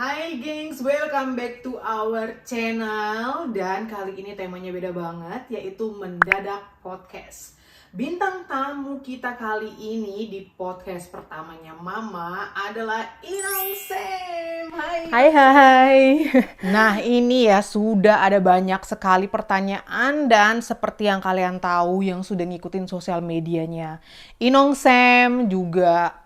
Hai gengs, welcome back to our channel. Dan kali ini temanya beda banget, yaitu Mendadak Podcast. Bintang tamu kita kali ini di podcast pertamanya Mama adalah Inong Sam. Hai. Nah ini ya sudah ada banyak sekali pertanyaan dan seperti yang kalian tahu yang sudah ngikutin sosial medianya Inong Sam juga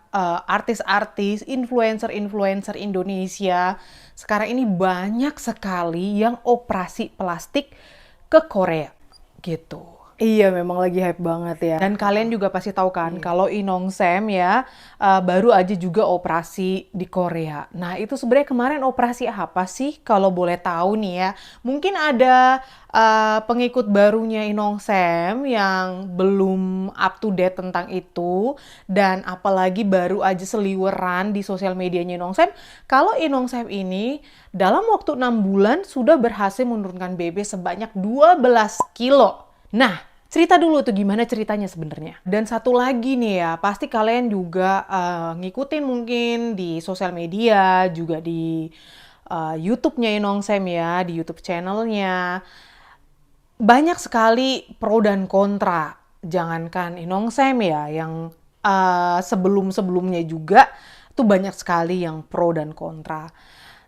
artis-artis, influencer-influencer Indonesia sekarang ini banyak sekali yang operasi plastik ke Korea gitu. Iya, memang lagi hype banget ya. Dan kalian juga pasti tahu kan kalau Inong Sam ya baru aja juga operasi di Korea. Nah, itu sebenarnya kemarin operasi apa sih? Kalau boleh tahu nih ya. Mungkin ada pengikut barunya Inong Sam yang belum up to date tentang itu dan apalagi baru aja seliweran di sosial medianya Inong Sam. Kalau Inong Sam ini dalam waktu 6 bulan sudah berhasil menurunkan BB sebanyak 12 kilo. Nah, cerita dulu tuh gimana ceritanya sebenarnya. Dan satu lagi nih ya, pasti kalian juga ngikutin mungkin di sosial media, juga di YouTube-nya Inong Sam ya, di YouTube channelnya. Banyak sekali pro dan kontra. Jangankan Inong Sam ya, yang sebelum-sebelumnya juga tuh banyak sekali yang pro dan kontra.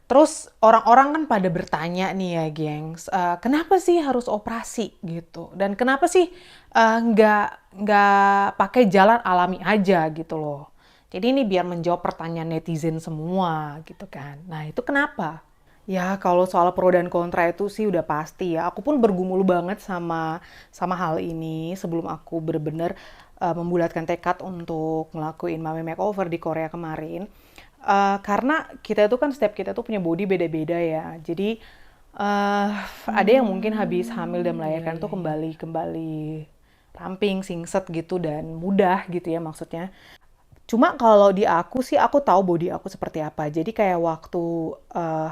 Terus orang-orang kan pada bertanya nih ya, gengs, kenapa sih harus operasi gitu? Dan kenapa sih nggak pakai jalan alami aja gitu loh? Jadi ini biar menjawab pertanyaan netizen semua gitu kan. Nah itu kenapa? Ya kalau soal pro dan kontra itu sih udah pasti ya. Aku pun bergumul banget sama hal ini sebelum aku benar-benar membulatkan tekad untuk ngelakuin Mami Makeover di Korea kemarin. Karena kita itu kan setiap kita tuh punya body beda-beda ya. Jadi ada yang mungkin habis hamil dan melahirkan tuh kembali ramping, singset gitu dan mudah gitu ya maksudnya. Cuma kalau di aku sih aku tahu body aku seperti apa. Jadi kayak waktu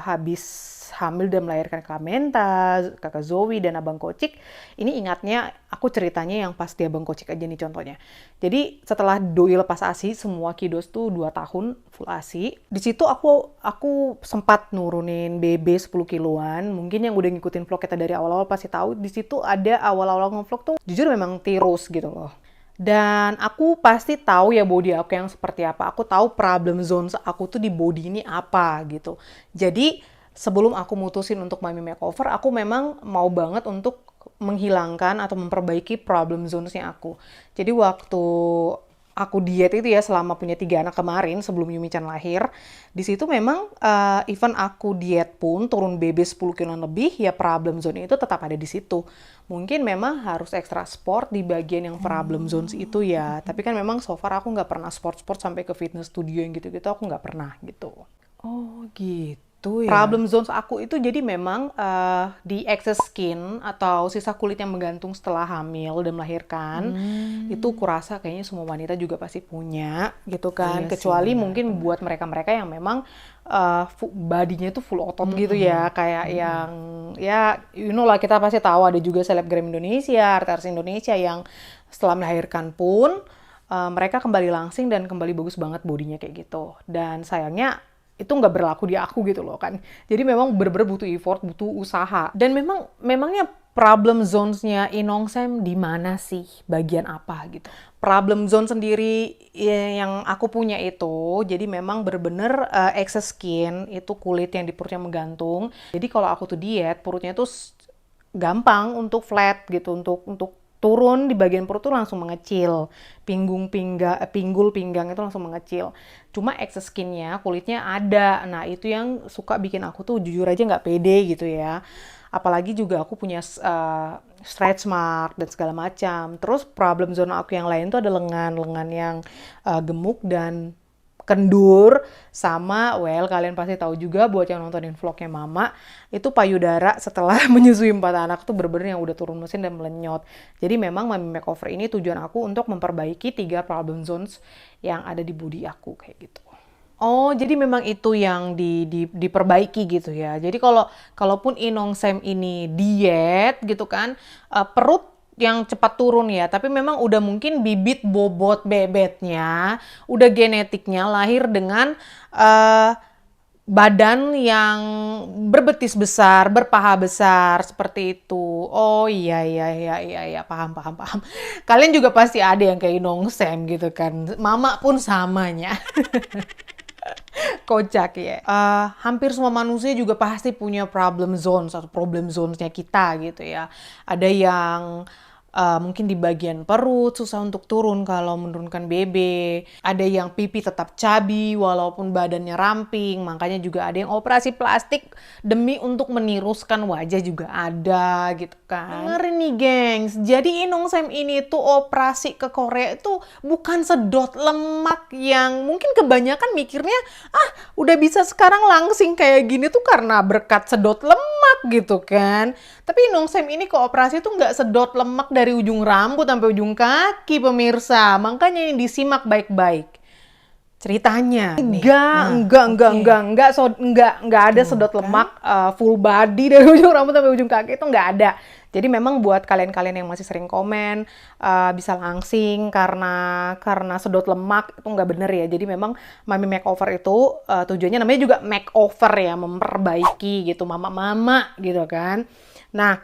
habis hamil dan melahirkan Kak Menta, Kakak Zoe dan Abang Kocik, ini ingatnya aku ceritanya yang pas dia Abang Kocik aja nih contohnya. Jadi setelah doi lepas ASI semua kiddos tuh 2 tahun full ASI. Di situ aku sempat nurunin BB 10 kiloan. Mungkin yang udah ngikutin vlog kita dari awal-awal pasti tahu di situ ada awal-awal ngevlog tuh jujur memang tirus gitu loh. Dan aku pasti tahu ya body aku yang seperti apa. Aku tahu problem zones aku tuh di body ini apa gitu. Jadi sebelum aku mutusin untuk Mami Makeover, aku memang mau banget untuk menghilangkan atau memperbaiki problem zones-nya aku. Jadi waktu aku diet itu ya selama punya 3 anak kemarin sebelum Yumi-chan lahir, di situ memang even aku diet pun turun BB 10 kilo lebih, ya problem zone itu tetap ada di situ. Mungkin memang harus ekstra sport di bagian yang problem zones itu ya. Tapi kan memang so far aku nggak pernah sport-sport sampai ke fitness studio yang gitu-gitu, aku nggak pernah gitu. Oh gitu ya. Problem zones aku itu jadi memang di excess skin atau sisa kulit yang menggantung setelah hamil dan melahirkan. Itu kurasa kayaknya semua wanita juga pasti punya gitu kan. Iya sih, Kecuali benar, mungkin buat mereka-mereka yang memang badinya itu full otot gitu ya. Kayak yang ya you know lah, kita pasti tahu ada juga selebgram Indonesia, artis Indonesia yang setelah melahirkan pun mereka kembali langsing dan kembali bagus banget bodinya kayak gitu. Dan sayangnya itu nggak berlaku di aku gitu loh kan. Jadi memang bener-bener butuh effort, butuh usaha. Dan memangnya problem zones-nya Inong Sam di mana sih? Bagian apa gitu? Problem zone sendiri yang aku punya itu, jadi memang bener-bener excess skin, itu kulit yang di perutnya menggantung. Jadi kalau aku tuh diet, perutnya tuh gampang untuk flat gitu, untuk turun di bagian perut tuh langsung mengecil, pinggul pinggang itu langsung mengecil. Cuma excess skinnya, kulitnya ada. Nah itu yang suka bikin aku tuh jujur aja nggak pede gitu ya. Apalagi juga aku punya stretch mark dan segala macam. Terus problem zona aku yang lain tuh ada lengan yang gemuk dan kendur, sama kalian pasti tahu juga buat yang nontonin vlognya Mama, itu payudara setelah menyusui 4 anak tuh bener-bener yang udah turun mesin dan melenyot. Jadi memang Mami Makeover ini tujuan aku untuk memperbaiki 3 problem zones yang ada di body aku kayak gitu. Oh, jadi memang itu yang diperbaiki gitu ya. Jadi kalaupun Inong Sam ini diet gitu kan, perut yang cepat turun ya, tapi memang udah mungkin bibit bobot bebetnya, udah genetiknya lahir dengan badan yang berbetis besar, berpaha besar seperti itu. Oh iya iya iya iya iya, paham paham paham. Kalian juga pasti ada yang kayak Inong Sam gitu kan. Mama pun samanya. Kocak ya. Hampir semua manusia juga pasti punya problem zones atau problem zones-nya kita gitu ya. Ada yang mungkin di bagian perut susah untuk turun kalau menurunkan BB. Ada yang pipi tetap cabi walaupun badannya ramping. Makanya juga ada yang operasi plastik demi untuk meniruskan wajah juga ada gitu kan. Dengerin nih gengs, jadi Inong Sam ini tuh operasi ke Korea itu bukan sedot lemak yang mungkin kebanyakan mikirnya udah bisa sekarang langsing kayak gini tuh karena berkat sedot lemak gitu kan. Tapi Inong Sam ini ke operasi tuh nggak sedot lemak dari ujung rambut sampai ujung kaki pemirsa. Makanya ini disimak baik-baik ceritanya. Enggak ada sedot lemak full body dari ujung rambut sampai ujung kaki itu nggak ada. Jadi memang buat kalian-kalian yang masih sering komen bisa langsing karena sedot lemak itu nggak bener ya. Jadi memang Mami Makeover itu tujuannya namanya juga makeover ya, memperbaiki gitu mama-mama gitu kan. Nah,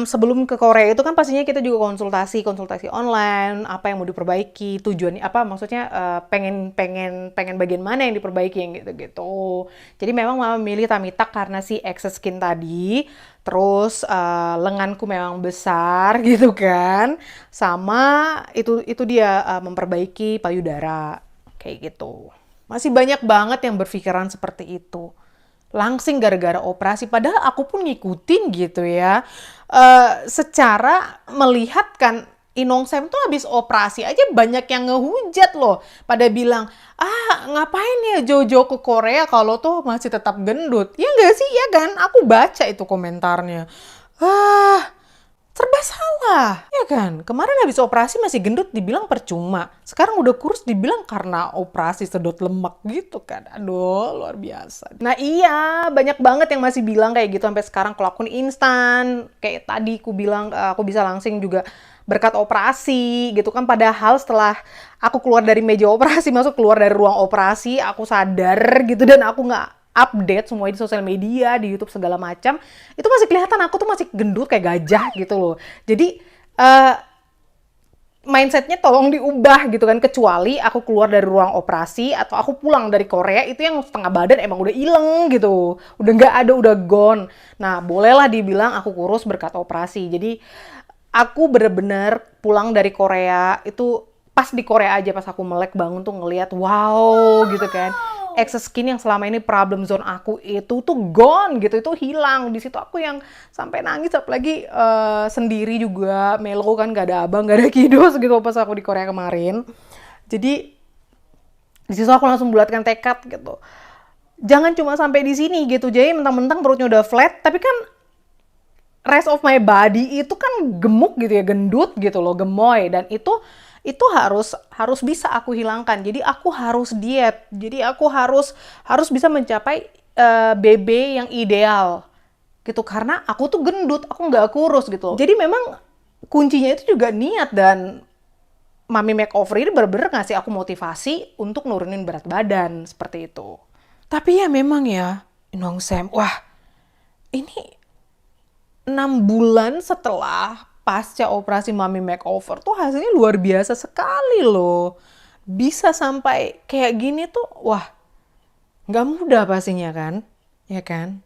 sebelum ke Korea itu kan pastinya kita juga konsultasi online, apa yang mau diperbaiki, tujuannya apa, maksudnya pengen bagian mana yang diperbaiki yang gitu-gitu. Jadi memang mama milih Tamitak karena si excess skin tadi, terus lenganku memang besar gitu kan, sama itu dia memperbaiki payudara kayak gitu. Masih banyak banget yang berpikiran seperti itu. Langsing gara-gara operasi, padahal aku pun ngikutin gitu ya. Secara melihat kan Inong Sam tuh habis operasi aja banyak yang ngehujat loh. Pada bilang, ngapain ya Jojo ke Korea kalau tuh masih tetap gendut. Ya nggak sih, ya kan? Aku baca itu komentarnya. Serba salah, ya kan? Kemarin habis operasi masih gendut dibilang percuma. Sekarang udah kurus dibilang karena operasi sedot lemak gitu kan. Aduh, luar biasa. Nah iya, banyak banget yang masih bilang kayak gitu sampai sekarang kalau aku instan. Kayak tadi aku bilang aku bisa langsing juga berkat operasi gitu kan. Padahal setelah aku keluar dari meja operasi, masuk keluar dari ruang operasi, aku sadar gitu dan aku nggak update semua di sosial media, di YouTube segala macam, itu masih kelihatan aku tuh masih gendut kayak gajah gitu loh. Jadi mindsetnya tolong diubah gitu kan, kecuali aku keluar dari ruang operasi atau aku pulang dari Korea itu yang setengah badan emang udah ileng gitu, udah nggak ada, udah gone. Nah bolehlah dibilang aku kurus berkat operasi. Jadi aku bener-bener pulang dari Korea itu pas di Korea aja, pas aku melek bangun tuh ngelihat wow gitu kan, excess skin yang selama ini problem zone aku itu tuh gone gitu, itu hilang. Di situ aku yang sampai nangis, apalagi sendiri juga, melo kan, gak ada abang, gak ada kidus gitu pas aku di Korea kemarin. Jadi di situ aku langsung bulatkan tekad gitu, jangan cuma sampai di sini gitu. Jadi mentang-mentang perutnya udah flat, tapi kan rest of my body itu kan gemuk gitu ya, gendut gitu loh, gemoy, dan itu harus bisa aku hilangkan. Jadi aku harus diet. Jadi aku harus bisa mencapai BB yang ideal gitu, karena aku tuh gendut, aku nggak kurus gitu. Jadi memang kuncinya itu juga niat, dan Mami Makeover ini bener-bener ngasih aku motivasi untuk nurunin berat badan seperti itu. Tapi ya memang ya, Inong Sam, wah ini 6 bulan setelah pasca operasi Mami Makeover tuh hasilnya luar biasa sekali loh. Bisa sampai kayak gini tuh, wah, nggak mudah pastinya kan? Ya kan?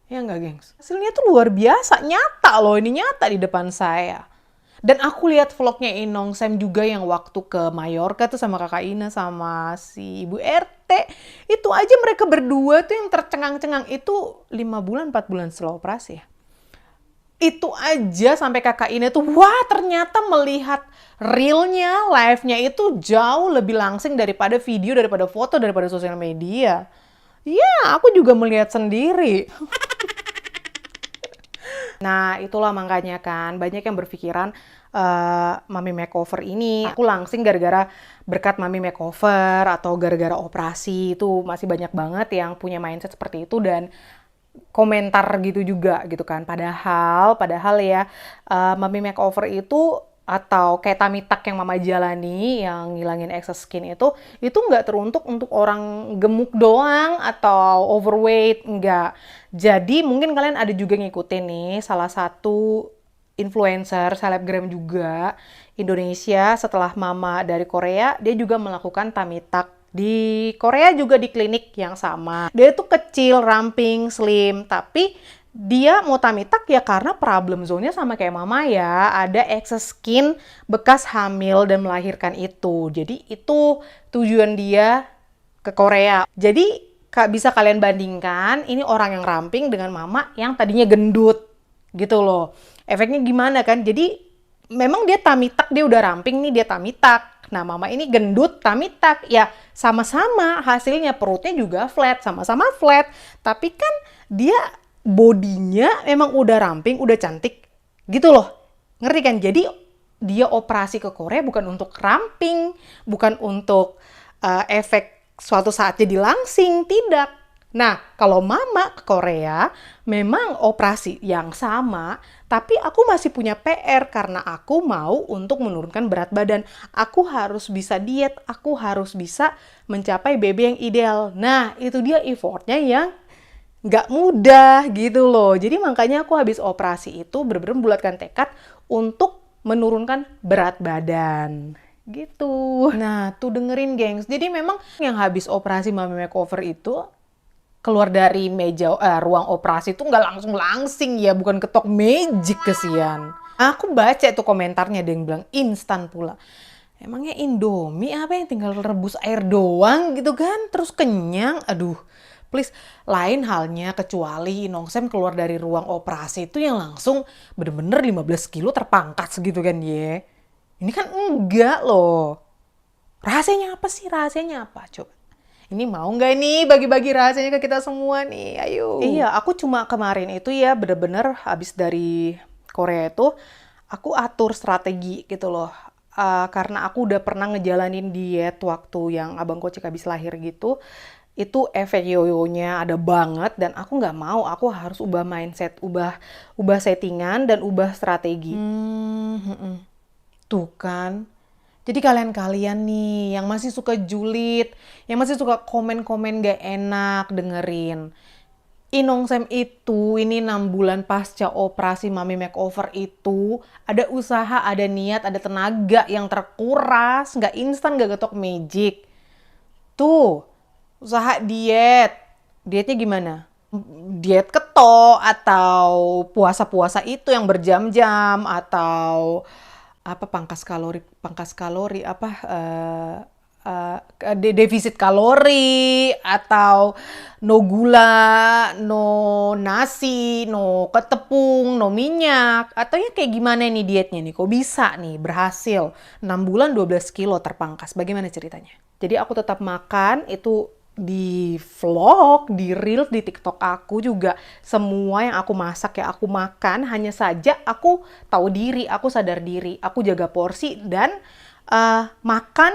Ya nggak, gengs? Hasilnya tuh luar biasa, nyata loh, ini nyata di depan saya. Dan aku lihat vlognya Inong Sam juga yang waktu ke Mallorca tuh sama kakak Ina sama si Ibu RT. Itu aja mereka berdua tuh yang tercengang-cengang. Itu 5 bulan, 4 bulan setelah operasi ya. Itu aja sampai kakak ini tuh, wah ternyata melihat realnya, live-nya itu jauh lebih langsing daripada video, daripada foto, daripada sosial media. Ya, aku juga melihat sendiri. Nah, itulah makanya kan banyak yang berpikiran Mami Makeover ini aku langsing gara-gara berkat Mami Makeover atau gara-gara operasi. Itu masih banyak banget yang punya mindset seperti itu dan komentar gitu juga gitu kan. Padahal ya Mami Makeover itu atau kayak tummy tuck yang mama jalani yang ngilangin excess skin itu nggak teruntuk untuk orang gemuk doang atau overweight, enggak. Jadi mungkin kalian ada juga ngikutin nih salah satu influencer, selebgram juga Indonesia setelah mama dari Korea, dia juga melakukan tummy tuck di Korea juga di klinik yang sama. Dia tuh kecil, ramping, slim, tapi dia mau tummy tuck ya karena problem zone-nya sama kayak mama ya, ada excess skin bekas hamil dan melahirkan itu. Jadi itu tujuan dia ke Korea. Jadi bisa kalian bandingkan ini orang yang ramping dengan mama yang tadinya gendut gitu loh. Efeknya gimana kan? Jadi memang dia tummy tuck, dia udah ramping nih, dia tummy tuck. Nah, mama ini gendut, tummy tuck. Ya, sama-sama hasilnya perutnya juga flat, sama-sama flat. Tapi kan dia bodinya memang udah ramping, udah cantik gitu loh. Ngerti kan? Jadi dia operasi ke Korea bukan untuk ramping, bukan untuk efek suatu saat jadi langsing, tidak. Nah, kalau mama ke Korea, memang operasi yang sama, tapi aku masih punya PR karena aku mau untuk menurunkan berat badan. Aku harus bisa diet, aku harus bisa mencapai BB yang ideal. Nah, itu dia effortnya yang nggak mudah gitu loh. Jadi makanya aku habis operasi itu bener-bener bulatkan tekad untuk menurunkan berat badan. Gitu. Nah, tuh dengerin gengs. Jadi memang yang habis operasi Mami Makeover itu keluar dari ruang operasi tuh nggak langsung langsing ya, bukan ketok magic kesian. Aku baca tuh komentarnya, ada yang bilang instan pula. Emangnya Indomie apa yang tinggal rebus air doang gitu kan, terus kenyang? Aduh, please. Lain halnya kecuali Inongsem keluar dari ruang operasi itu yang langsung bener-bener 15 kilo terpangkas gitu kan ye. Ini kan enggak loh. Rahasianya apa sih? Rahasianya apa? Coba. Ini mau nggak nih bagi-bagi rahasianya ke kita semua nih? Ayo. Iya, aku cuma kemarin itu ya bener-bener habis dari Korea itu, aku atur strategi gitu loh. Karena aku udah pernah ngejalanin diet waktu yang abang Kocik habis lahir gitu. Itu efek yoyonya ada banget dan aku nggak mau. Aku harus ubah mindset, ubah settingan dan ubah strategi. Tuh kan. Jadi kalian-kalian nih yang masih suka julid, yang masih suka komen-komen gak enak dengerin. Inongsem itu ini 6 bulan pasca operasi Mami Makeover itu ada usaha, ada niat, ada tenaga yang terkuras, gak instan, gak getok magic. Tuh, usaha diet. Dietnya gimana? Diet keto atau puasa-puasa itu yang berjam-jam atau apa pangkas kalori apa defisit kalori atau no gula, no nasi, no tepung, no minyak, atau ya kayak gimana nih dietnya nih, kok bisa nih berhasil 6 bulan 12 kilo terpangkas, bagaimana ceritanya? Jadi aku tetap makan itu di vlog, di reels, di TikTok aku juga semua yang aku masak ya aku makan, hanya saja aku tahu diri, aku sadar diri, aku jaga porsi dan makan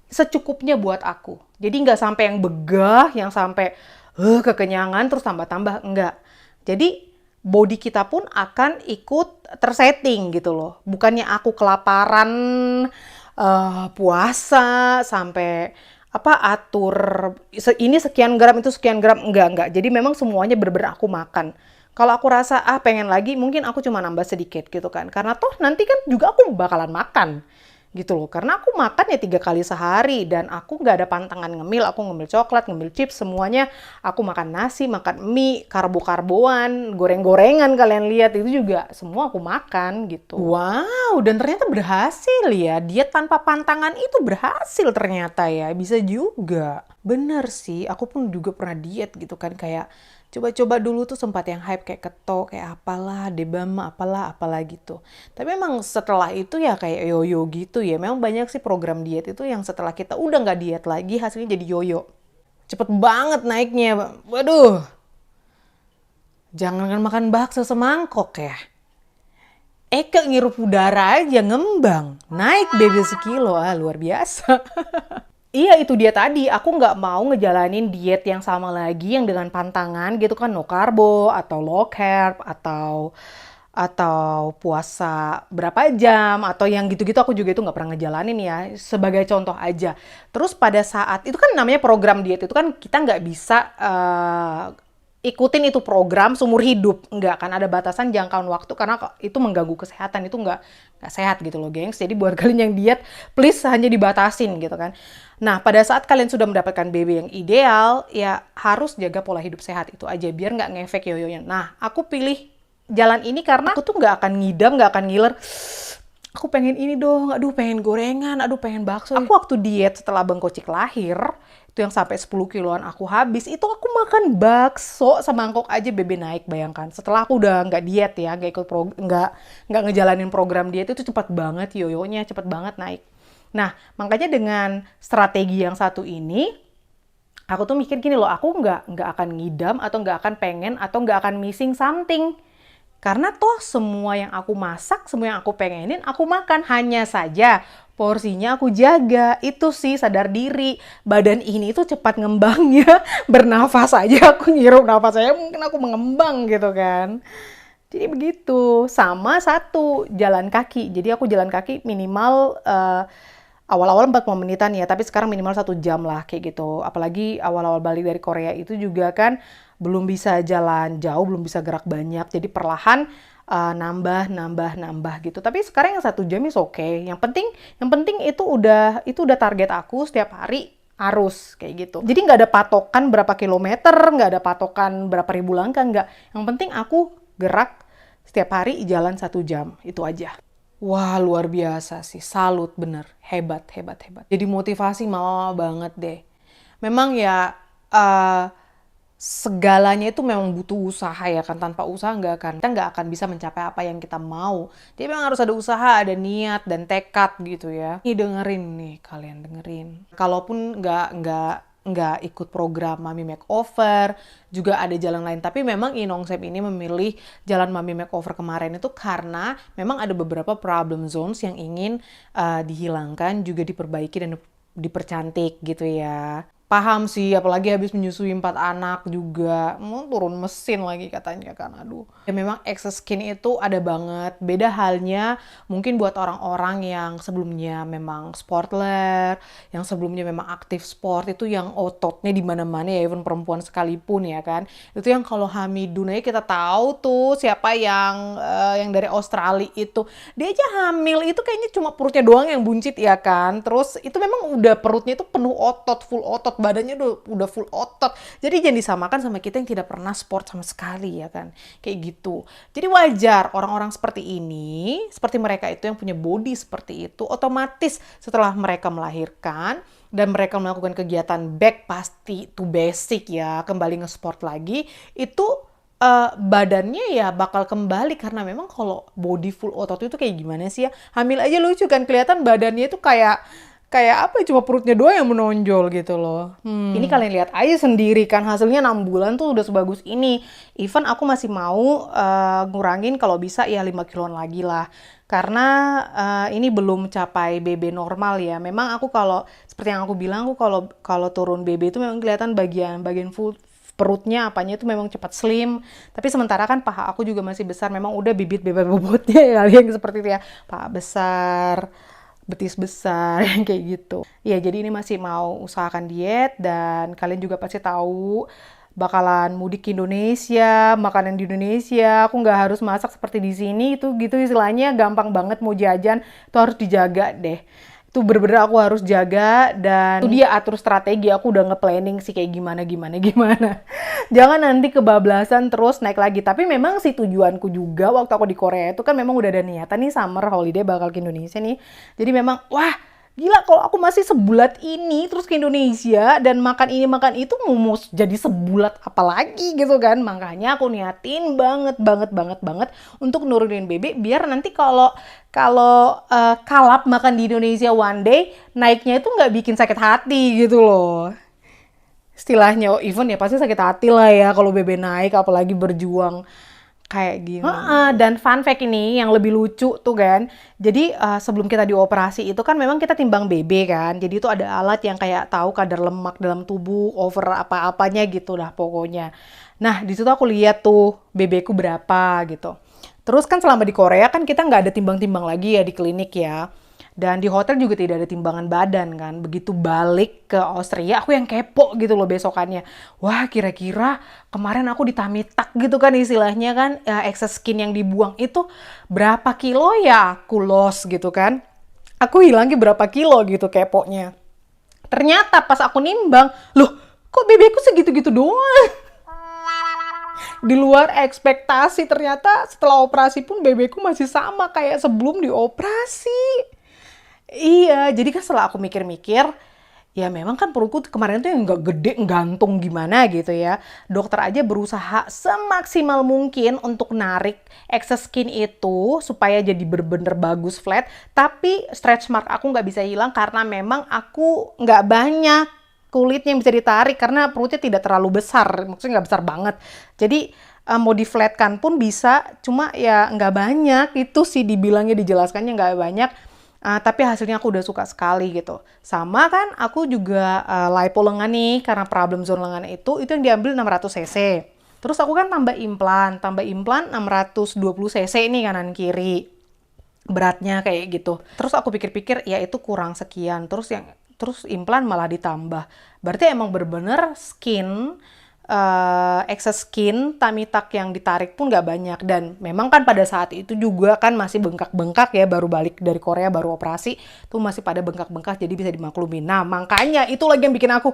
secukupnya buat aku. Jadi nggak sampai yang begah, yang sampai kekenyangan terus tambah-tambah, enggak. Jadi body kita pun akan ikut tersetting gitu loh. Bukannya aku kelaparan puasa sampai atur ini sekian gram itu sekian gram, enggak. Jadi memang semuanya bener-bener aku makan. Kalau aku rasa pengen lagi, mungkin aku cuma nambah sedikit gitu kan. Karena toh nanti kan juga aku bakalan makan gitu loh. Karena aku makan ya 3 kali sehari dan aku nggak ada pantangan ngemil. Aku ngemil coklat, ngemil chips, semuanya. Aku makan nasi, makan mie, karbo-karboan, goreng-gorengan kalian lihat itu juga semua aku makan gitu. Wow, dan ternyata berhasil ya. Diet tanpa pantangan itu berhasil ternyata ya. Bisa juga. Bener sih, aku pun juga pernah diet gitu kan, kayak coba-coba dulu tuh sempat yang hype kayak keto, kayak apalah, debama, apalah gitu. Tapi memang setelah itu ya kayak yoyo gitu ya. Memang banyak sih program diet itu yang setelah kita udah nggak diet lagi hasilnya jadi yoyo. Cepet banget naiknya. Waduh. Jangan makan bakso semangkok ya. Eke ngirup udara aja ngembang. Naik BB sekilo, luar biasa. Iya itu dia tadi, aku nggak mau ngejalanin diet yang sama lagi yang dengan pantangan gitu kan, no karbo atau low carb atau atau puasa berapa jam atau yang gitu-gitu aku juga itu nggak pernah ngejalanin ya, sebagai contoh aja. Terus pada saat itu kan namanya program diet, itu kan kita nggak bisa ikutin itu program seumur hidup, nggak kan, ada batasan jangkauan waktu karena itu mengganggu kesehatan, itu nggak sehat gitu loh gengs. Jadi buat kalian yang diet please hanya dibatasin gitu kan. Nah pada saat kalian sudah mendapatkan BB yang ideal ya harus jaga pola hidup sehat, itu aja biar nggak ngefek yoyonya. Nah aku pilih jalan ini karena aku tuh nggak akan ngidam, nggak akan ngiler. Aku pengen ini dong, aduh pengen gorengan, aduh pengen bakso. Aku waktu diet setelah Bang Kocik lahir, itu yang sampai 10 kiloan aku habis, itu aku makan bakso semangkok aja BB naik, bayangkan. Setelah aku udah nggak diet ya, nggak ikut nggak ngejalanin program diet, itu cepet banget yoyonya, cepet banget naik. Nah, makanya dengan strategi yang satu ini, aku tuh mikir gini loh, aku nggak akan ngidam atau nggak akan pengen atau nggak akan missing something. Karena toh semua yang aku masak, semua yang aku pengenin, aku makan. Hanya saja porsinya aku jaga. Itu sih sadar diri. Badan ini tuh cepat ngembangnya. Bernafas aja aku ngirup nafas saya, mungkin aku mengembang gitu kan. Jadi begitu. Sama satu, jalan kaki. Jadi aku jalan kaki minimal awal-awal 40 menitan ya, tapi sekarang minimal 1 jam lah kayak gitu. Apalagi awal-awal balik dari Korea itu juga kan belum bisa jalan jauh, belum bisa gerak banyak. Jadi perlahan nambah gitu. Tapi sekarang yang 1 jam is oke. Yang penting itu udah target aku setiap hari harus kayak gitu. Jadi nggak ada patokan berapa kilometer, nggak ada patokan berapa ribu langkah, nggak. Yang penting aku gerak setiap hari jalan 1 jam, itu aja. Wah, luar biasa sih. Salut, bener. Hebat. Jadi motivasi mama banget deh. Memang ya, segalanya itu memang butuh usaha ya kan. Tanpa usaha kita nggak akan bisa mencapai apa yang kita mau. Jadi memang harus ada usaha, ada niat, dan tekad gitu ya. Ini dengerin nih, kalian dengerin. Kalaupun nggak ikut program Mami Makeover, juga ada jalan lain. Tapi memang Inongsep ini memilih jalan Mami Makeover kemarin itu karena memang ada beberapa problem zones yang ingin dihilangkan, juga diperbaiki dan dipercantik gitu ya. Paham sih, apalagi habis menyusui 4 anak juga. Mau turun mesin lagi katanya kan, aduh. Ya memang excess skin itu ada banget. Beda halnya mungkin buat orang-orang yang sebelumnya memang sportler, yang sebelumnya memang aktif sport, itu yang ototnya di mana-mana ya, even perempuan sekalipun ya kan. Itu yang kalau Hamidun aja kita tahu tuh siapa yang dari Australia itu. Dia aja hamil itu kayaknya cuma perutnya doang yang buncit ya kan. Terus itu memang udah perutnya itu penuh otot, full otot, badannya udah full otot. Jadi jangan disamakan sama kita yang tidak pernah sport sama sekali ya kan. Kayak gitu. Jadi wajar orang-orang seperti ini, seperti mereka itu yang punya body seperti itu, otomatis setelah mereka melahirkan dan mereka melakukan kegiatan back pasti to basic ya, kembali nge-sport lagi, itu badannya ya bakal kembali. Karena memang kalau body full otot itu kayak gimana sih ya, hamil aja lucu kan, kelihatan badannya itu kayak apa, cuma perutnya doang yang menonjol gitu loh. Ini kalian lihat aja sendiri kan, hasilnya 6 bulan tuh udah sebagus ini. Even aku masih mau ngurangin kalau bisa ya 5 kiloan lagi lah. Karena ini belum capai BB normal ya. Memang aku kalau seperti yang aku bilang, aku kalau turun BB itu memang kelihatan bagian full perutnya apanya itu memang cepat slim. Tapi sementara kan paha aku juga masih besar, memang udah bibit bebek bobotnya ya kalian, seperti itu ya, paha besar, betis besar, kayak gitu. Ya jadi ini masih mau usahakan diet, dan kalian juga pasti tahu bakalan mudik ke Indonesia, makanan di Indonesia, aku nggak harus masak seperti di sini, itu gitu istilahnya gampang banget mau jajan, itu harus dijaga deh. Itu bener-bener aku harus jaga, dan itu dia atur strategi, aku udah nge-planning sih kayak gimana. Jangan nanti kebablasan terus naik lagi. Tapi memang sih tujuanku juga waktu aku di Korea itu kan memang udah ada niatan nih summer holiday bakal ke Indonesia nih. Jadi memang wah gila, kalau aku masih sebulat ini terus ke Indonesia dan makan ini makan itu, mau jadi sebulat apalagi gitu kan. Makanya aku niatin banget untuk nurunin BB, biar nanti kalau kalap makan di Indonesia one day, naiknya itu nggak bikin sakit hati gitu loh. Istilahnya even ya pasti sakit hati lah ya kalau BB naik, apalagi berjuang kayak gini. Dan fun fact ini yang lebih lucu tuh kan, jadi sebelum kita dioperasi itu kan memang kita timbang BB kan, jadi itu ada alat yang kayak tahu kadar lemak dalam tubuh, over apa-apanya gitu lah pokoknya. Nah di situ aku lihat tuh BB ku berapa gitu. Terus kan selama di Korea kan kita nggak ada timbang-timbang lagi ya di klinik ya. Dan di hotel juga tidak ada timbangan badan kan. Begitu balik ke Austria, aku yang kepo gitu loh besokannya. Wah, kira-kira kemarin aku ditamitak gitu kan istilahnya kan. Excess skin yang dibuang itu berapa kilo ya aku loss gitu kan. Aku hilangnya berapa kilo gitu keponya. Ternyata pas aku nimbang, loh kok BB-ku segitu-gitu doang? Di luar ekspektasi, ternyata setelah operasi pun BB-ku masih sama kayak sebelum dioperasi. Iya, jadi kan setelah aku mikir-mikir, ya memang kan perutku kemarin tuh yang nggak gede, gantung gimana gitu ya. Dokter aja berusaha semaksimal mungkin untuk narik excess skin itu supaya jadi bener-bener bagus flat. Tapi stretch mark aku nggak bisa hilang karena memang aku nggak banyak kulitnya yang bisa ditarik karena perutnya tidak terlalu besar, maksudnya nggak besar banget. Jadi mau di-flatkan pun bisa, cuma ya nggak banyak. Itu sih dibilangnya, dijelaskannya nggak banyak. Tapi hasilnya aku udah suka sekali gitu. Sama kan aku juga lipo lengan nih, karena problem zone lengan itu yang diambil 600 cc. Terus aku kan tambah implan 620 cc nih kanan kiri. Beratnya kayak gitu. Terus aku pikir-pikir ya itu kurang sekian. Terus implan malah ditambah. Berarti emang bener-bener skin excess skin, tummy tuck yang ditarik pun nggak banyak. Dan memang kan pada saat itu juga kan masih bengkak-bengkak ya, baru balik dari Korea, baru operasi, tuh masih pada bengkak-bengkak, jadi bisa dimaklumin. Nah makanya itu lagi yang bikin aku,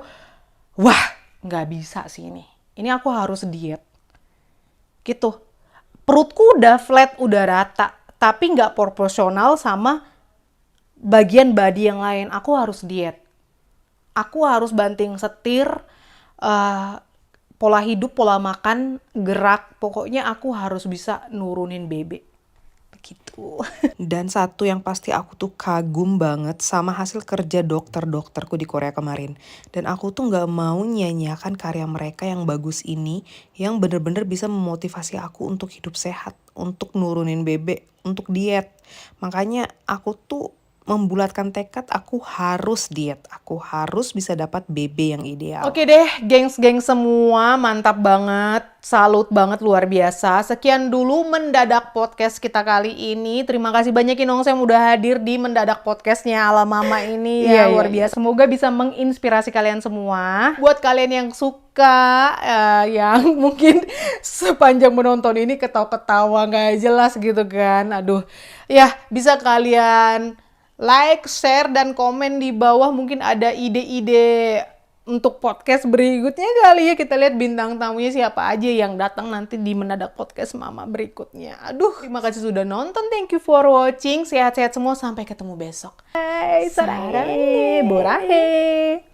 wah nggak bisa sih ini. Ini aku harus diet. Gitu. Perutku udah flat, udah rata, tapi nggak proporsional sama bagian body yang lain. Aku harus diet. Aku harus banting setir, pola hidup, pola makan, gerak, pokoknya aku harus bisa nurunin BB. Begitu. Dan satu yang pasti aku tuh kagum banget sama hasil kerja dokter-dokterku di Korea kemarin. Dan aku tuh gak mau nyanyiakan karya mereka yang bagus ini, yang bener-bener bisa memotivasi aku untuk hidup sehat, untuk nurunin BB, untuk diet. Makanya aku tuh membulatkan tekad, aku harus diet, aku harus bisa dapat BB yang ideal. Oke deh, gengs-gengs semua, mantap banget, salut banget, luar biasa. Sekian dulu mendadak podcast kita kali ini. Terima kasih banyak Inong yang udah hadir di mendadak podcastnya ala mama ini ya, luar biasa. Semoga bisa menginspirasi kalian semua. Buat kalian yang suka, yang mungkin sepanjang menonton ini ketawa-ketawa nggak jelas gitu kan, aduh, ya bisa kalian like, share, dan komen di bawah. Mungkin ada ide-ide untuk podcast berikutnya kali ya. Kita lihat bintang tamunya siapa aja yang datang nanti di mendadak podcast mama berikutnya. Aduh, terima kasih sudah nonton. Thank you for watching. Sehat-sehat semua. Sampai ketemu besok. Hai, sarang, borahe.